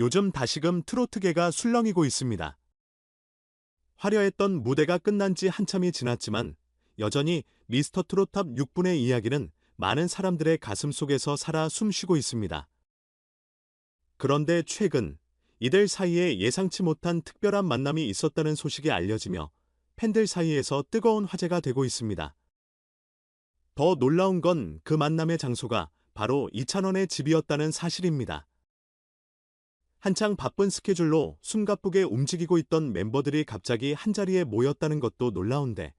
요즘 다시금 트로트계가 술렁이고 있습니다. 화려했던 무대가 끝난 지 한참이 지났지만 여전히 미스터 트롯 탑 6분의 이야기는 많은 사람들의 가슴 속에서 살아 숨쉬고 있습니다. 그런데 최근 이들 사이에 예상치 못한 특별한 만남이 있었다는 소식이 알려지며 팬들 사이에서 뜨거운 화제가 되고 있습니다. 더 놀라운 건 그 만남의 장소가 바로 이찬원의 집이었다는 사실입니다. 한창 바쁜 스케줄로 숨가쁘게 움직이고 있던 멤버들이 갑자기 한자리에 모였다는 것도 놀라운데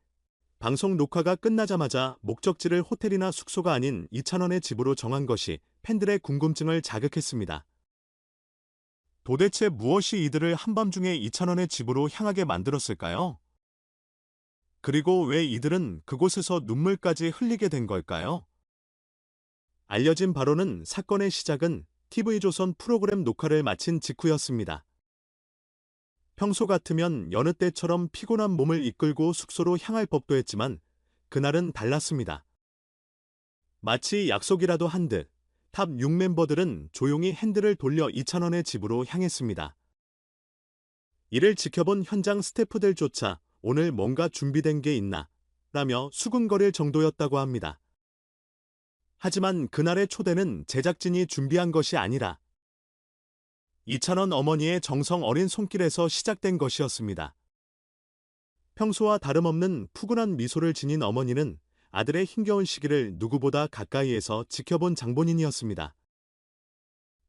방송 녹화가 끝나자마자 목적지를 호텔이나 숙소가 아닌 이찬원의 집으로 정한 것이 팬들의 궁금증을 자극했습니다. 도대체 무엇이 이들을 한밤중에 이찬원의 집으로 향하게 만들었을까요? 그리고 왜 이들은 그곳에서 눈물까지 흘리게 된 걸까요? 알려진 바로는 사건의 시작은 TV조선 프로그램 녹화를 마친 직후였습니다. 평소 같으면 여느 때처럼 피곤한 몸을 이끌고 숙소로 향할 법도 했지만 그날은 달랐습니다. 마치 약속이라도 한 듯 탑 6멤버들은 조용히 핸들을 돌려 이찬원의 집으로 향했습니다. 이를 지켜본 현장 스태프들조차 오늘 뭔가 준비된 게 있나 라며 수군거릴 정도였다고 합니다. 하지만 그날의 초대는 제작진이 준비한 것이 아니라 이찬원 어머니의 정성 어린 손길에서 시작된 것이었습니다. 평소와 다름없는 푸근한 미소를 지닌 어머니는 아들의 힘겨운 시기를 누구보다 가까이에서 지켜본 장본인이었습니다.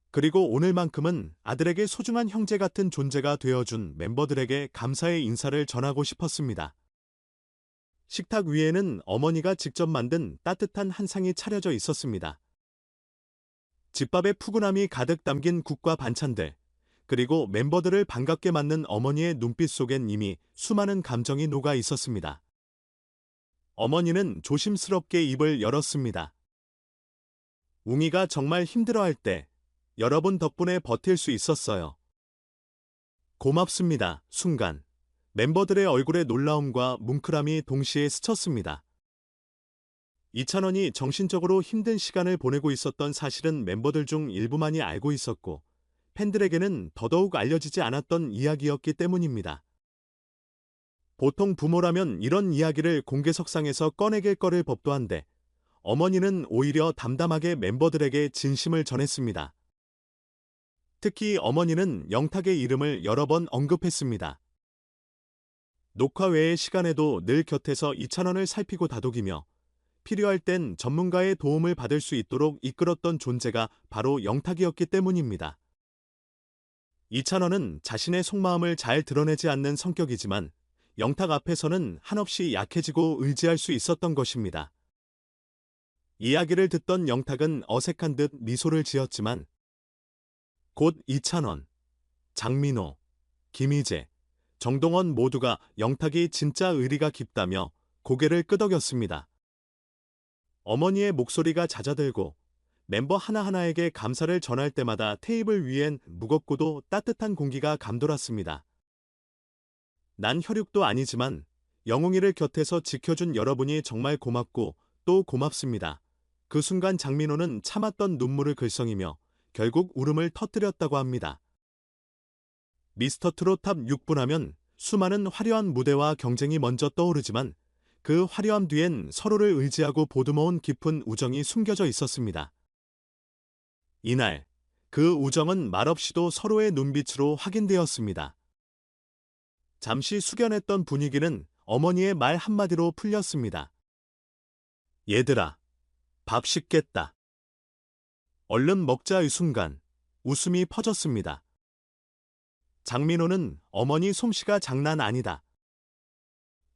그리고 오늘만큼은 아들에게 소중한 형제 같은 존재가 되어준 멤버들에게 감사의 인사를 전하고 싶었습니다. 식탁 위에는 어머니가 직접 만든 따뜻한 한 상이 차려져 있었습니다. 집밥의 푸근함이 가득 담긴 국과 반찬들, 그리고 멤버들을 반갑게 맞는 어머니의 눈빛 속엔 이미 수많은 감정이 녹아 있었습니다. 어머니는 조심스럽게 입을 열었습니다. 웅이가 정말 힘들어할 때 여러분 덕분에 버틸 수 있었어요. 고맙습니다. 순간 멤버들의 얼굴에 놀라움과 뭉클함이 동시에 스쳤습니다. 이찬원이 정신적으로 힘든 시간을 보내고 있었던 사실은 멤버들 중 일부만이 알고 있었고 팬들에게는 더더욱 알려지지 않았던 이야기였기 때문입니다. 보통 부모라면 이런 이야기를 공개석상에서 꺼내길 꺼릴 법도 한데 어머니는 오히려 담담하게 멤버들에게 진심을 전했습니다. 특히 어머니는 영탁의 이름을 여러 번 언급했습니다. 녹화 외의 시간에도 늘 곁에서 이찬원을 살피고 다독이며 필요할 땐 전문가의 도움을 받을 수 있도록 이끌었던 존재가 바로 영탁이었기 때문입니다. 이찬원은 자신의 속마음을 잘 드러내지 않는 성격이지만 영탁 앞에서는 한없이 약해지고 의지할 수 있었던 것입니다. 이야기를 듣던 영탁은 어색한 듯 미소를 지었지만 곧 이찬원, 장민호, 김희재, 정동원 모두가 영탁이 진짜 의리가 깊다며 고개를 끄덕였습니다. 어머니의 목소리가 잦아들고 멤버 하나하나에게 감사를 전할 때마다 테이블 위엔 무겁고도 따뜻한 공기가 감돌았습니다. 난 혈육도 아니지만 영웅이를 곁에서 지켜준 여러분이 정말 고맙고 또 고맙습니다. 그 순간 장민호는 참았던 눈물을 글썽이며 결국 울음을 터뜨렸다고 합니다. 미스터 트롯 탑 6분 하면 수많은 화려한 무대와 경쟁이 먼저 떠오르지만 그 화려함 뒤엔 서로를 의지하고 보듬어온 깊은 우정이 숨겨져 있었습니다. 이날 그 우정은 말없이도 서로의 눈빛으로 확인되었습니다. 잠시 숙연했던 분위기는 어머니의 말 한마디로 풀렸습니다. 얘들아, 밥 식겠다. 얼른 먹자의 순간 웃음이 퍼졌습니다. 장민호는 어머니 솜씨가 장난 아니다.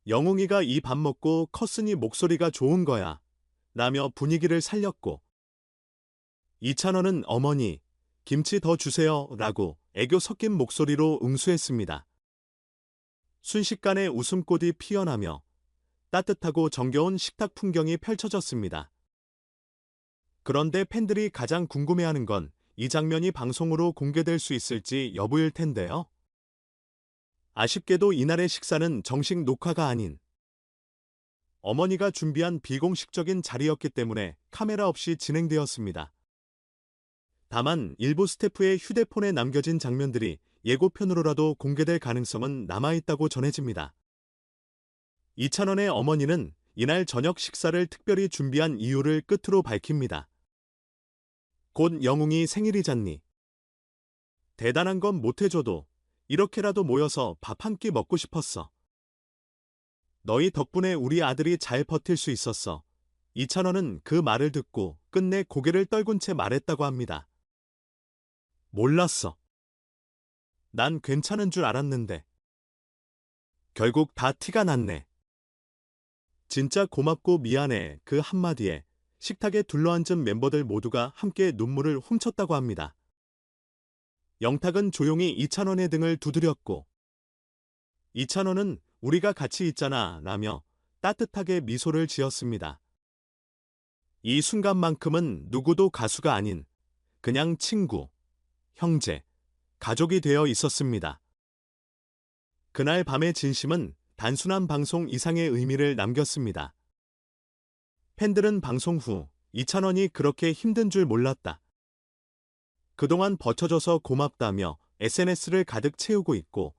영웅이가 이 밥 먹고 컸으니 목소리가 좋은 거야. 라며 분위기를 살렸고 이찬원은 어머니, 김치 더 주세요. 라고 애교 섞인 목소리로 응수했습니다. 순식간에 웃음꽃이 피어나며 따뜻하고 정겨운 식탁 풍경이 펼쳐졌습니다. 그런데 팬들이 가장 궁금해하는 건 이 장면이 방송으로 공개될 수 있을지 여부일 텐데요. 아쉽게도 이날의 식사는 정식 녹화가 아닌 어머니가 준비한 비공식적인 자리였기 때문에 카메라 없이 진행되었습니다. 다만 일부 스태프의 휴대폰에 남겨진 장면들이 예고편으로라도 공개될 가능성은 남아있다고 전해집니다. 이찬원의 어머니는 이날 저녁 식사를 특별히 준비한 이유를 끝으로 밝힙니다. 곧 영웅이 생일이잖니. 대단한 건 못해줘도 이렇게라도 모여서 밥 한 끼 먹고 싶었어. 너희 덕분에 우리 아들이 잘 버틸 수 있었어. 이찬원은 그 말을 듣고 끝내 고개를 떨군 채 말했다고 합니다. 몰랐어. 난 괜찮은 줄 알았는데. 결국 다 티가 났네. 진짜 고맙고 미안해 그 한마디에 식탁에 둘러앉은 멤버들 모두가 함께 눈물을 훔쳤다고 합니다. 영탁은 조용히 이찬원의 등을 두드렸고 이찬원은 우리가 같이 있잖아 라며 따뜻하게 미소를 지었습니다. 이 순간만큼은 누구도 가수가 아닌 그냥 친구, 형제, 가족이 되어 있었습니다. 그날 밤의 진심은 단순한 방송 이상의 의미를 남겼습니다. 팬들은 방송 후 이찬원이 그렇게 힘든 줄 몰랐다. 그동안 버텨줘서 고맙다며 SNS를 가득 채우고 있고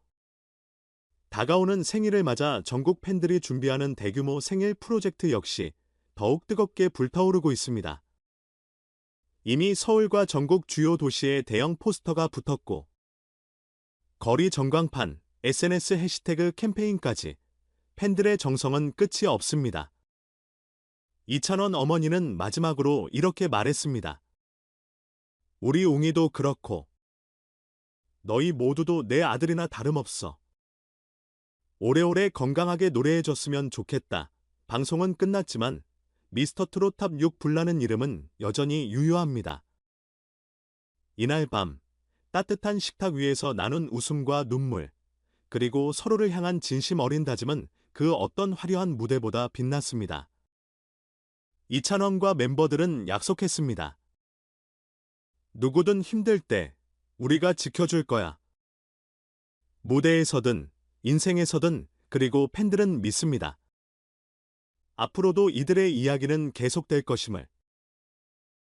다가오는 생일을 맞아 전국 팬들이 준비하는 대규모 생일 프로젝트 역시 더욱 뜨겁게 불타오르고 있습니다. 이미 서울과 전국 주요 도시에 대형 포스터가 붙었고 거리 전광판, SNS 해시태그 캠페인까지 팬들의 정성은 끝이 없습니다. 이찬원 어머니는 마지막으로 이렇게 말했습니다. 우리 웅이도 그렇고 너희 모두도 내 아들이나 다름없어. 오래오래 건강하게 노래해줬으면 좋겠다. 방송은 끝났지만 미스터트롯 탑6 불나는 이름은 여전히 유효합니다. 이날 밤 따뜻한 식탁 위에서 나눈 웃음과 눈물 그리고 서로를 향한 진심 어린 다짐은 그 어떤 화려한 무대보다 빛났습니다. 이찬원과 멤버들은 약속했습니다. 누구든 힘들 때 우리가 지켜줄 거야. 무대에서든 인생에서든 그리고 팬들은 믿습니다. 앞으로도 이들의 이야기는 계속될 것임을.